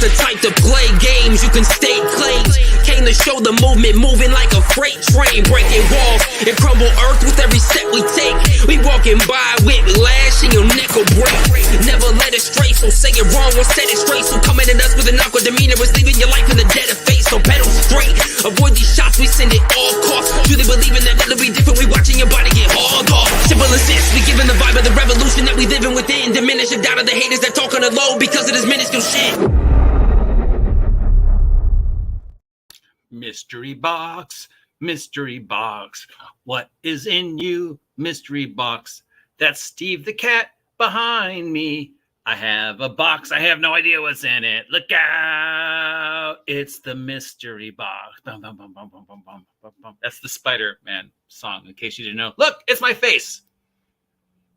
not the type to play games, you can stake claims. Came to show the movement moving like a freight train, breaking walls and crumble earth with every step we take. We walking by with lash and your neck will break. Never let it stray, so say it wrong or set it straight. So coming at us with an awkward demeanor is leaving your life in the dead of fate. So pedal straight, avoid these shots, we send it all costs. Truly believing that it'll be different, we watching your body get hauled off. Simple as this, we giving the vibe of the revolution that we living within. Diminish the doubt of the haters that talk on the low because of this minuscule shit. Mystery box, what is in you, mystery box? That's Steve the cat behind me. I have a box, I have no idea what's in it. Look out, it's the mystery box. Bum, bum, bum, bum, bum, bum, bum, bum, bum. That's the Spider-Man song, in case you didn't know. Look, it's my face.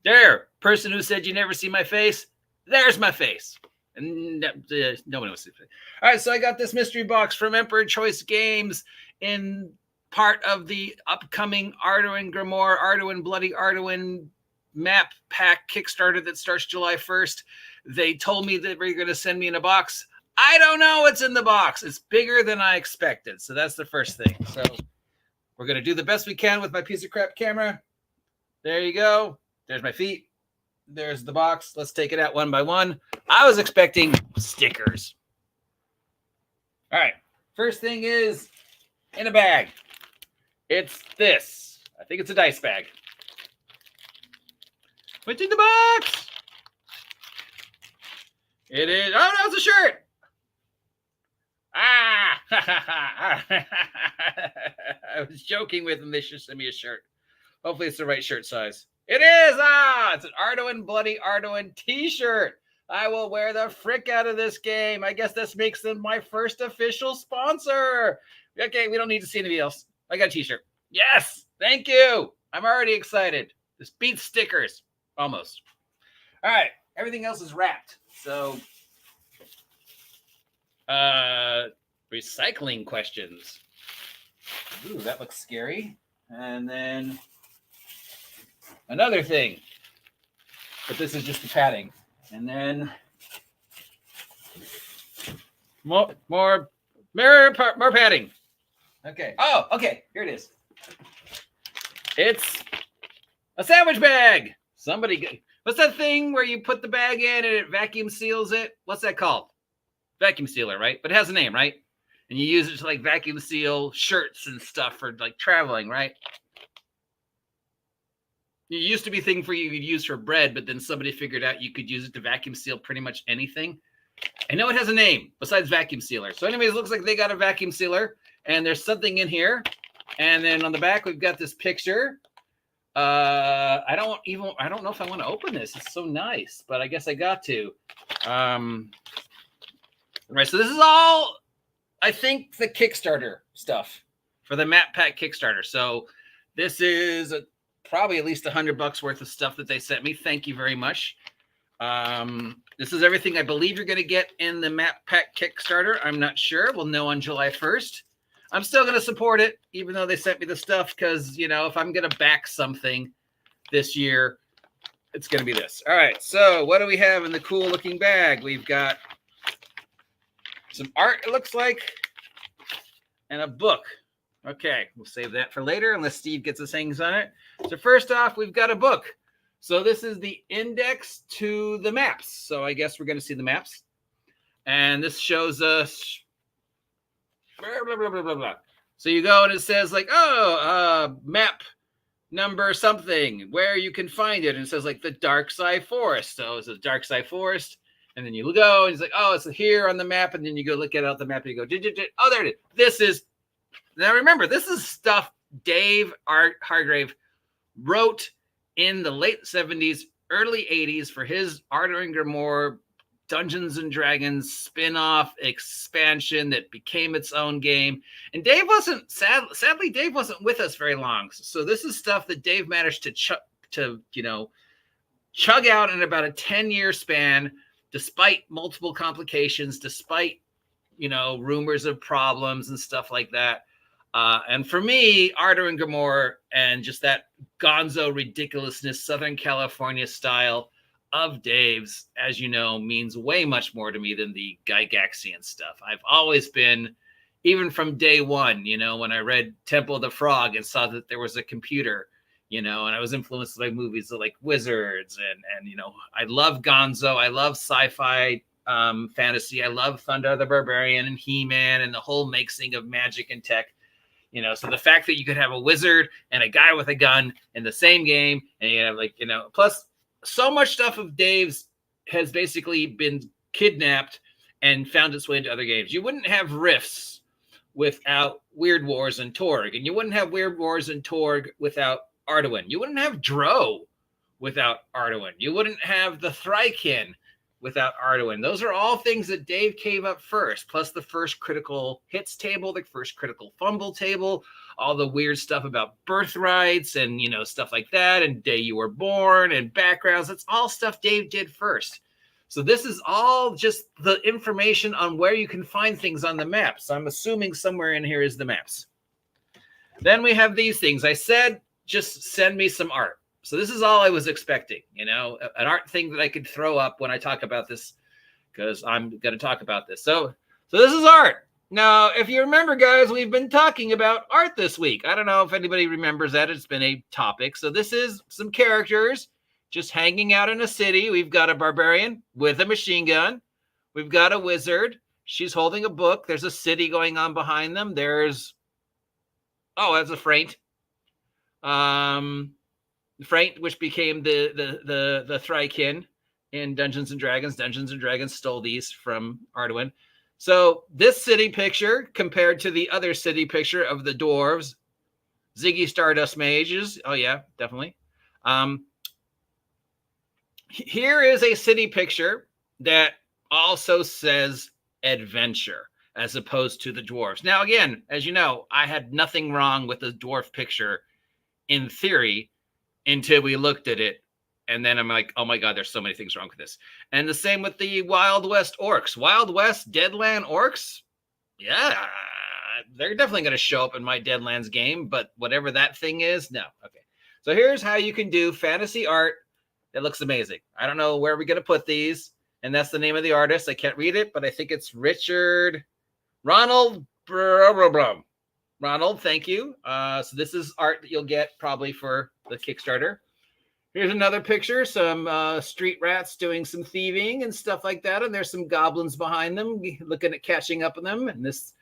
There, person who said you never see my face, there's my face. And no one knows. All right, so I got this mystery box from Emperor Choice Games in part of the upcoming Arduin Grimoire, Arduin Bloody Arduin map pack Kickstarter that starts July 1st. They told me that they're going to send me in a box. I don't know what's in the box. It's bigger than I expected. So that's the first thing. So we're going to do the best we can with my piece of crap camera. There you go. There's my feet. There's the box. Let's take it out one by one. I was expecting stickers. All right. First thing is in a bag. It's this. I think it's a dice bag. What's in the box? It is. Oh, no, it's a shirt. I was joking with them. They should send me a shirt. Hopefully it's the right shirt size. It is! It's an Arduin Bloody Arduin t-shirt. I will wear the frick out of this game. I guess this makes them my first official sponsor. Okay, we don't need to see anything else. I got a t-shirt. Yes! Thank you! I'm already excited. This beats stickers. Almost. All right. Everything else is wrapped. So, recycling questions. Ooh, that looks scary. And then another thing, but this is just the padding. And then more padding. Okay. Oh, okay. Here it is. It's a sandwich bag. What's that thing where you put the bag in and it vacuum seals it? What's that called? Vacuum sealer, right? But it has a name, right? And you use it to like vacuum seal shirts and stuff for like traveling, right? It used to be a thing for you could use for bread, but then somebody figured out you could use it to vacuum seal pretty much anything. I know it has a name besides vacuum sealer. So anyways, it looks like they got a vacuum sealer and there's something in here. And then on the back, we've got this picture. I don't know if I want to open this. It's so nice, but I guess I got to. Right. So this is all, I think, the Kickstarter stuff for the map pack Kickstarter. So this is probably at least $100 worth of stuff that they sent me. Thank you very much. This is everything I believe you're going to get in the map pack Kickstarter. I'm not sure. We'll know on July 1st. I'm still going to support it, even though they sent me the stuff, because, you know, if I'm going to back something this year, it's going to be this. All right. So what do we have in the cool looking bag? We've got some art, it looks like, and a book. Okay, we'll save that for later unless Steve gets his things on it. So first off, we've got a book. So this is the index to the maps. So I guess we're going to see the maps. And this shows us blah, blah, blah, blah, blah, blah. So you go and it says like, map number something, where you can find it. And it says like the Dark Side Forest. So it's a Dark Side Forest. And then you go and it's like, oh, it's here on the map. And then you go look at it out the map and you go, oh, there it is. This is, now remember, this is stuff Dave Hargrave wrote in the late 70s, early 80s for his Arduin Grimoire Dungeons and Dragons spin-off expansion that became its own game. And Dave wasn't, sadly, Dave wasn't with us very long. So this is stuff that Dave managed to chug out in about a 10-year span, despite multiple complications, despite, rumors of problems and stuff like that. And for me, Arduin Grimoire and just that gonzo ridiculousness, Southern California style, of Dave's, as you know, means way much more to me than the Gygaxian stuff. I've always been, even from day one, you know, when I read Temple of the Frog and saw that there was a computer, you know, and I was influenced by movies like Wizards and you know, I love Gonzo. I love sci-fi fantasy. I love Thunder the Barbarian and He-Man and the whole mixing of magic and tech. You know, so the fact that you could have a wizard and a guy with a gun in the same game, and you have like, you know, plus so much stuff of Dave's has basically been kidnapped and found its way into other games. You wouldn't have Rifts without Weird Wars and Torg, and you wouldn't have Weird Wars and Torg without Arduin. You wouldn't have Dro without Arduin. You wouldn't have the Thrykin without Arduin. Those are all things that Dave came up first, plus the first critical hits table, the first critical fumble table, all the weird stuff about birthrights and, you know, stuff like that, and day you were born and backgrounds. It's all stuff Dave did first. So this is all just the information on where you can find things on the maps. I'm assuming somewhere in here is the maps. Then we have these things. I said, just send me some art. So this is all I was expecting, you know, an art thing that I could throw up when I talk about this, because I'm going to talk about this. So this is art. Now, if you remember, guys, we've been talking about art this week. I don't know if anybody remembers that. It's been a topic. So this is some characters just hanging out in a city. We've got a barbarian with a machine gun. We've got a wizard. She's holding a book. There's a city going on behind them. There's, oh, that's a Fraint. Fraint, which became the Thrykin in Dungeons and Dragons. Dungeons and Dragons stole these from Arduin. So this city picture compared to the other city picture of the dwarves, Ziggy Stardust mages. Oh yeah, definitely. Here is a city picture that also says adventure as opposed to the dwarves. Now, again, as you know, I had nothing wrong with the dwarf picture in theory until we looked at it. And then I'm like, oh my God, there's so many things wrong with this. And the same with the Wild West orcs. Wild West Deadland orcs. Yeah, they're definitely going to show up in my Deadlands game, but whatever that thing is, no. Okay. So here's how you can do fantasy art that looks amazing. I don't know where we're going to put these. And that's the name of the artist. I can't read it, but I think it's Ronald. Ronald, thank you. So this is art that you'll get probably for the Kickstarter. Here's another picture, some street rats doing some thieving and stuff like that. And there's some goblins behind them looking at catching up with them. And this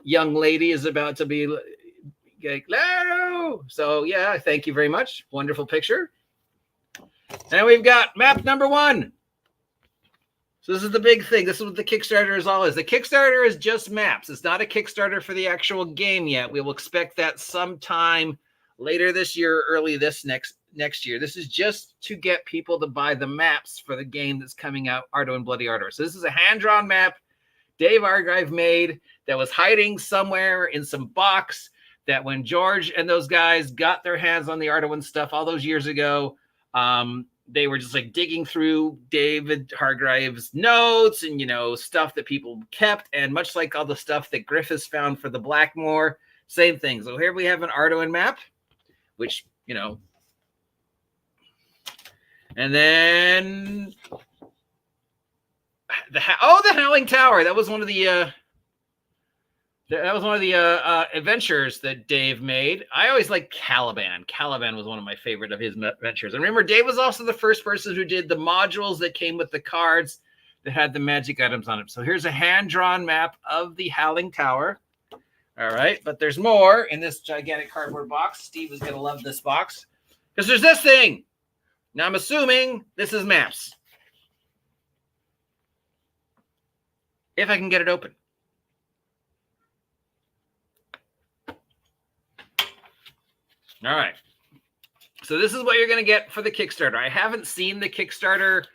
young lady is about to be like, hello. So yeah, thank you very much. Wonderful picture. And we've got map number 1. So this is the big thing. This is what the Kickstarter is all is. The Kickstarter is just maps. It's not a Kickstarter for the actual game yet. We will expect that sometime later this year, early this next year. This is just to get people to buy the maps for the game that's coming out, Arduin Bloody Ardor. So this is a hand-drawn map Dave Argyle made that was hiding somewhere in some box that when George and those guys got their hands on the Arduin stuff all those years ago, they were just like digging through David Hargreaves' notes and, you know, stuff that people kept. And much like all the stuff that Griffiths found for the Blackmore, same thing. So here we have an Arduin map, which, you know, and then the Howling Tower. That was one of the adventures that Dave made. I always liked Caliban. Caliban was one of my favorite of his adventures. And remember, Dave was also the first person who did the modules that came with the cards that had the magic items on them. So here's a hand-drawn map of the Howling Tower. All right, but there's more in this gigantic cardboard box. Steve is going to love this box because there's this thing. Now, I'm assuming this is maps. If I can get it open. All right. So this is what you're going to get for the Kickstarter. I haven't seen the Kickstarter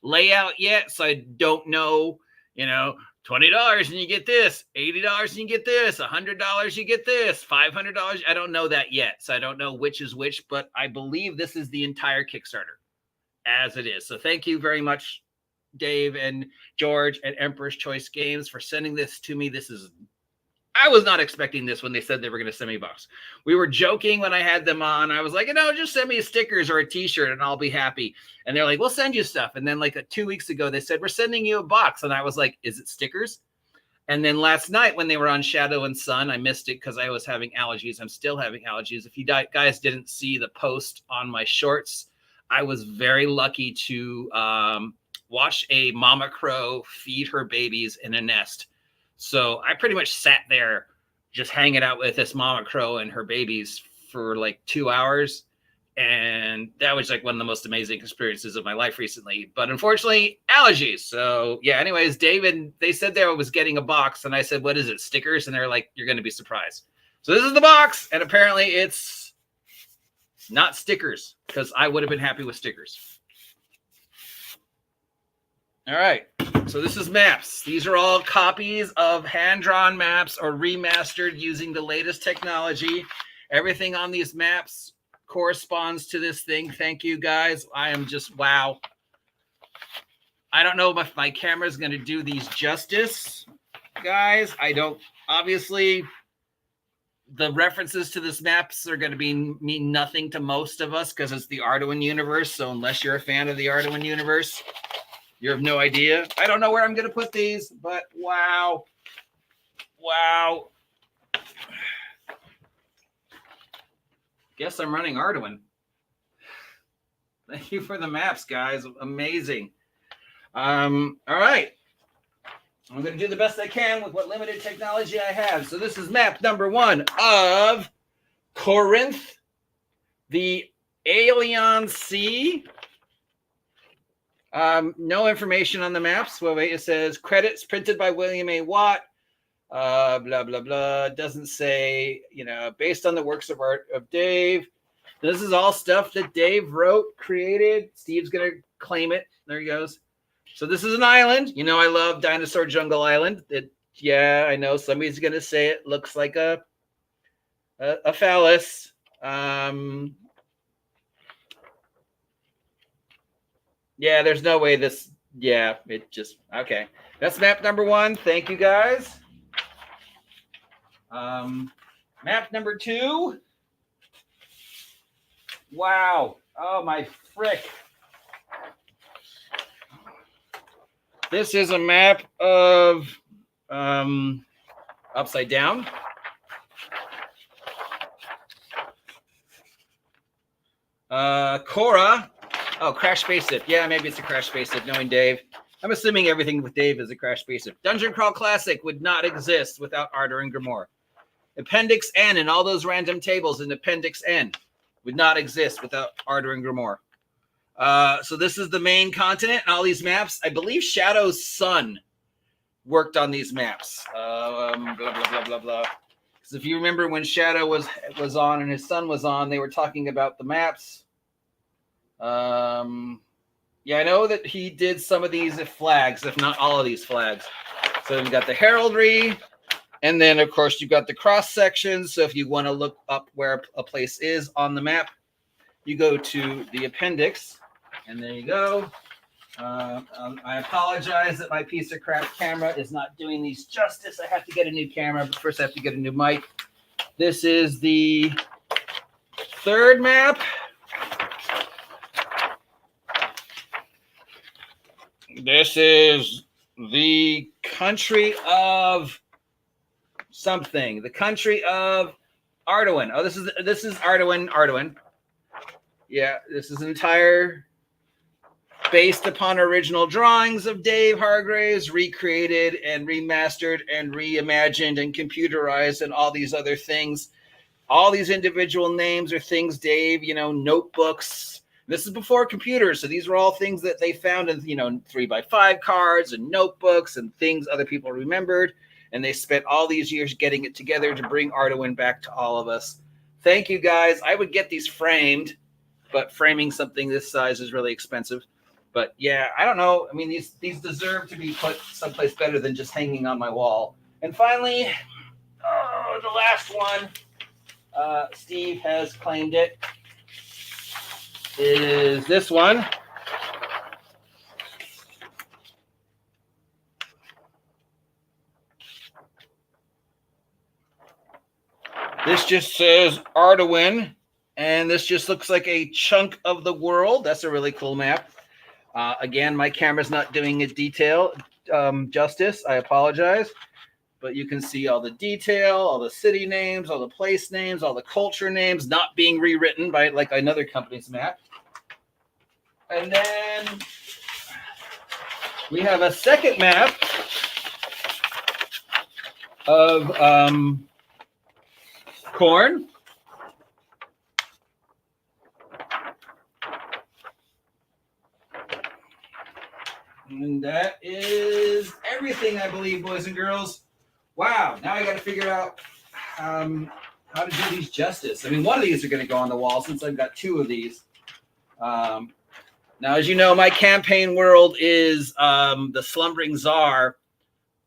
layout yet, so I don't know, you know, $20 and you get this, $80 and you get this, $100 you get this, $500. I don't know that yet, so I don't know which is which, but I believe this is the entire Kickstarter as it is. So thank you very much, Dave and George at Emperor's Choice Games, for sending this to me. This is I was not expecting this when they said they were going to send me a box. We were joking when I had them on. I was like, just send me stickers or a t-shirt and I'll be happy. And they're like, we'll send you stuff. And then like 2 weeks ago, they said, we're sending you a box. And I was like, is it stickers? And then last night when they were on Shadow and Sun, I missed it because I was having allergies. I'm still having allergies. If you guys didn't see the post on my shorts, I was very lucky to watch a mama crow feed her babies in a nest. So I pretty much sat there just hanging out with this mama crow and her babies for like 2 hours. And that was like one of the most amazing experiences of my life recently. But unfortunately, allergies. So yeah, anyways, David, they said they was getting a box. And I said, what is it, stickers? And they're like, you're going to be surprised. So this is the box. And apparently it's not stickers because I would have been happy with stickers. All right, so this is maps. These are all copies of hand-drawn maps or remastered using the latest technology. Everything on these maps corresponds to this thing. Thank you, guys. I am just, wow. I don't know if my camera is going to do these justice, guys. I don't, obviously, the references to this maps are going to mean nothing to most of us because it's the Arduin universe. So unless you're a fan of the Arduin universe, you have no idea. I don't know where I'm going to put these, but wow. Wow. Guess I'm running Arduin. Thank you for the maps, guys. Amazing. All right. I'm going to do the best I can with what limited technology I have. So this is map number 1 of Corinth, the Aeolian Sea. No information on the maps. Well, wait, it says credits printed by William A. Watt. Blah, blah, blah. Doesn't say, based on the works of art of Dave. This is all stuff that Dave wrote, created. Steve's going to claim it. There he goes. So this is an island. I love Dinosaur Jungle Island. Yeah, I know somebody's going to say it looks like a phallus. Yeah, there's no way this, yeah, it just, okay. That's map number 1. Thank you, guys. Map number 2. Wow. Oh, my frick. This is a map of Upside Down. Cora. Oh, Crash Spaceship. Yeah, maybe it's a Crash Spaceship, knowing Dave. I'm assuming everything with Dave is a Crash Spaceship. Dungeon Crawl Classic would not exist without Arduin Grimoire. Appendix N and all those random tables in Appendix N would not exist without Arduin Grimoire. So this is the main continent and all these maps. I believe Shadow's son worked on these maps. Blah, blah, blah, blah, blah. Because if you remember when Shadow was on and his son was on, they were talking about the maps. Yeah, I know that he did some of these flags, if not all of these flags. So we've got the heraldry, and then of course you've got the cross sections. So if you want to look up where a place is on the map, you go to the appendix, and there you go. I apologize that my piece of crap camera is not doing these justice. I have to get a new camera, but first I have to get a new mic. This is the 3rd map. This is the country of something. The country of Arduin. Oh, this is Arduin. Yeah, this is entire based upon original drawings of Dave Hargraves, recreated and remastered and reimagined and computerized and all these other things. All these individual names are things Dave, notebooks. This is before computers, so these were all things that they found in, 3x5 cards and notebooks and things other people remembered. And they spent all these years getting it together to bring Arduin back to all of us. Thank you, guys. I would get these framed, but framing something this size is really expensive. But yeah, I don't know. I mean, these deserve to be put someplace better than just hanging on my wall. And finally, the last one, Steve has claimed it, is this one. This just says Arduin, and this just looks like a chunk of the world. That's a really cool map. Again, my camera's not doing it detail justice. I apologize. But you can see all the detail, all the city names, all the place names, all the culture names not being rewritten by like another company's map. And then we have a second map of corn. And that is everything, I believe, boys and girls. Wow, now I got to figure out how to do these justice. I mean, one of these are going to go on the wall since I've got two of these. Now, as you know, my campaign world is the Slumbering Czar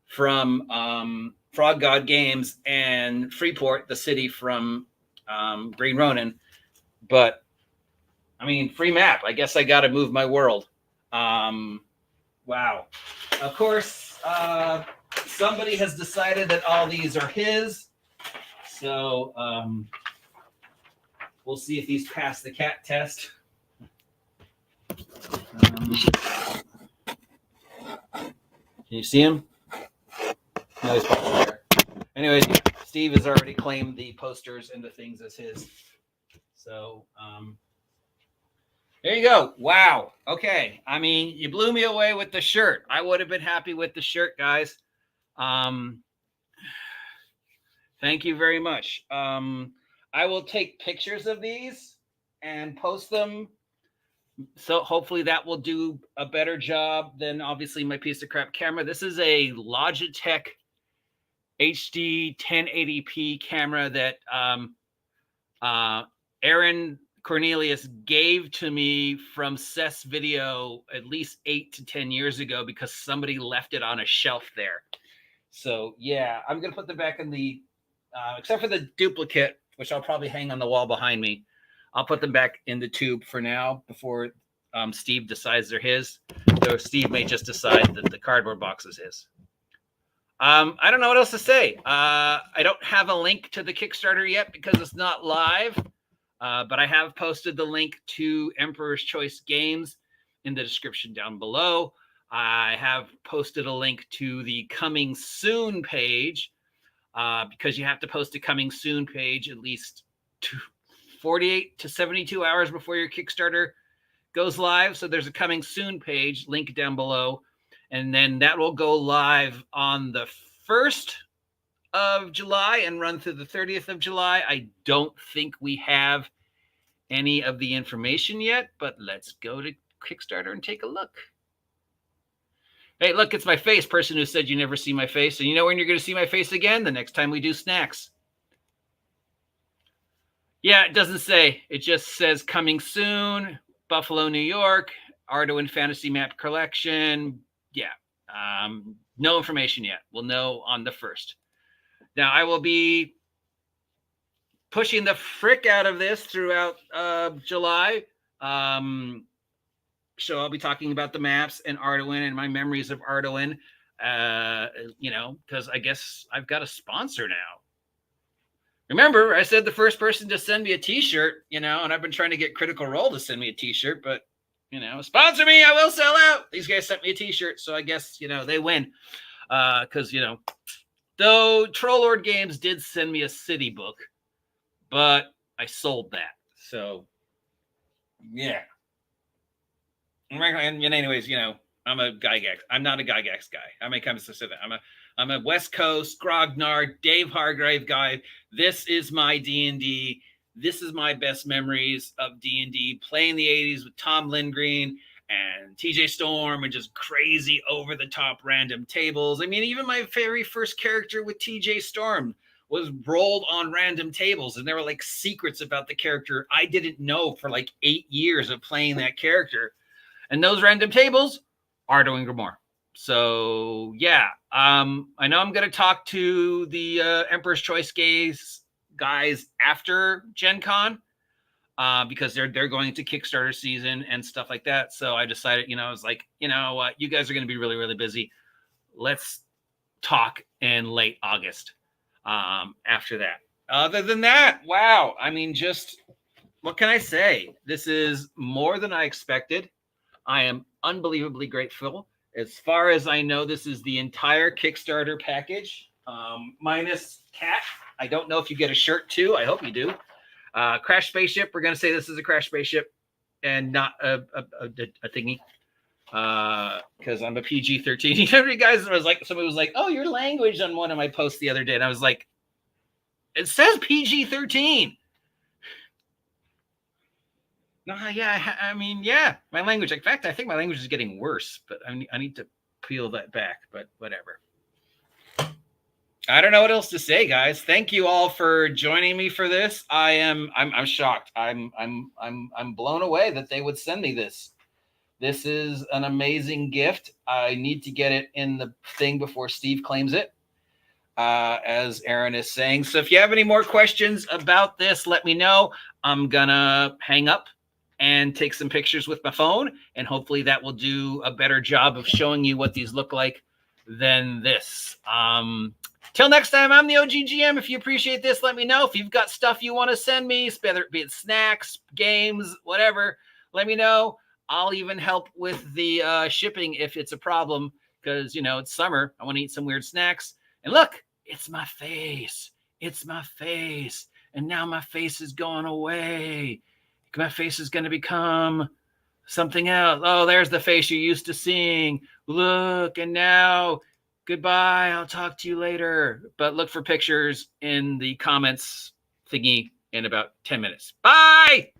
from Frog God Games and Freeport, the city from Green Ronin. But, I mean, free map. I guess I got to move my world. Wow. Of course, somebody has decided that all these are his. So we'll see if he's passed the cat test. Can you see him? No, he's probably there. Anyways, Steve has already claimed the posters and the things as his. So there you go. Wow. Okay. I mean, you blew me away with the shirt. I would have been happy with the shirt, guys. Thank you very much. I will take pictures of these and post them. So hopefully that will do a better job than obviously my piece of crap camera. This is a Logitech HD 1080p camera that Aaron Cornelius gave to me from Seth's video at least 8 to 10 years ago because somebody left it on a shelf there. So yeah, I'm going to put them back in the, except for the duplicate, which I'll probably hang on the wall behind me. I'll put them back in the tube for now before Steve decides they're his. So Steve may just decide that the cardboard box is his. I don't know what else to say. I don't have a link to the Kickstarter yet because it's not live. But I have posted the link to Emperor's Choice Games in the description down below. I have posted a link to the coming soon page because you have to post a coming soon page at least 48 to 72 hours before your Kickstarter goes live. So there's a coming soon page, link down below. And then that will go live on the 1st of July and run through the 30th of July. I don't think we have any of the information yet, but let's go to Kickstarter and take a look. Hey, look, it's my face, person who said you never see my face. And you know when you're going to see my face again? The next time we do snacks. Yeah, it doesn't say. It just says coming soon, Buffalo, New York, Arduin Fantasy Map Collection. Yeah, no information yet. We'll know on the 1st. Now, I will be pushing the frick out of this throughout July. So I'll be talking about the maps and Arduin and my memories of Arduin, you know, because I guess I've got a sponsor now. Remember, I said the first person to send me a t-shirt, you know, and I've been trying to get Critical Role to send me a t-shirt, but, you know, sponsor me, I will sell out. These guys sent me a t-shirt, so I guess, you know, they win. Because, you know, though Trollord Games did send me a city book, but I sold that. So, yeah. And anyways, you know, I'm a Gygax. I'm not a Gygax guy. I may come to say that. I'm a West Coast Grognard, Dave Hargrave guy. This is my D&D. This is my best memories of D&D, playing the 80s with Tom Lindgren and TJ Storm and just crazy over-the-top random tables. I mean, even my very first character with TJ Storm was rolled on random tables, and there were like secrets about the character I didn't know for like 8 years of playing that character. And those random tables are doing more. So yeah, I know I'm going to talk to the Emperor's Choice guys after Gen Con because they're going to Kickstarter season and stuff like that. So I decided, you know, I was like, you know what, you guys are going to be really, really busy. Let's talk in late August after that. Other than that, wow. I mean, just what can I say? This is more than I expected. I am unbelievably grateful. As far as I know, this is the entire Kickstarter package, minus Cat. I don't know if you get a shirt too. I hope you do. Crash Spaceship. We're going to say this is a Crash Spaceship and not a thingy. Because I'm a PG-13. You know, you guys was like, somebody was like, "Oh, your language" on one of my posts the other day, and I was like, "It says PG-13." No, yeah, I mean, yeah, my language. In fact, I think my language is getting worse, but I need to peel that back. But whatever. I don't know what else to say, guys. Thank you all for joining me for this. I'm shocked. I'm blown away that they would send me this. This is an amazing gift. I need to get it in the thing before Steve claims it, as Aaron is saying. So if you have any more questions about this, let me know. I'm gonna hang up and take some pictures with my phone, and hopefully that will do a better job of showing you what these look like than this. Till next time, I'm the OG GM. If you appreciate this, let me know. If you've got stuff you want to send me, whether it be snacks, games, whatever, let me know. I'll even help with the shipping if it's a problem, because, you know, it's summer. I want to eat some weird snacks. And look, it's my face. It's my face. And now my face is going away. My face is going to become something else. Oh, there's the face you're used to seeing. Look, and now, goodbye. I'll talk to you later. But look for pictures in the comments thingy in about 10 minutes. Bye!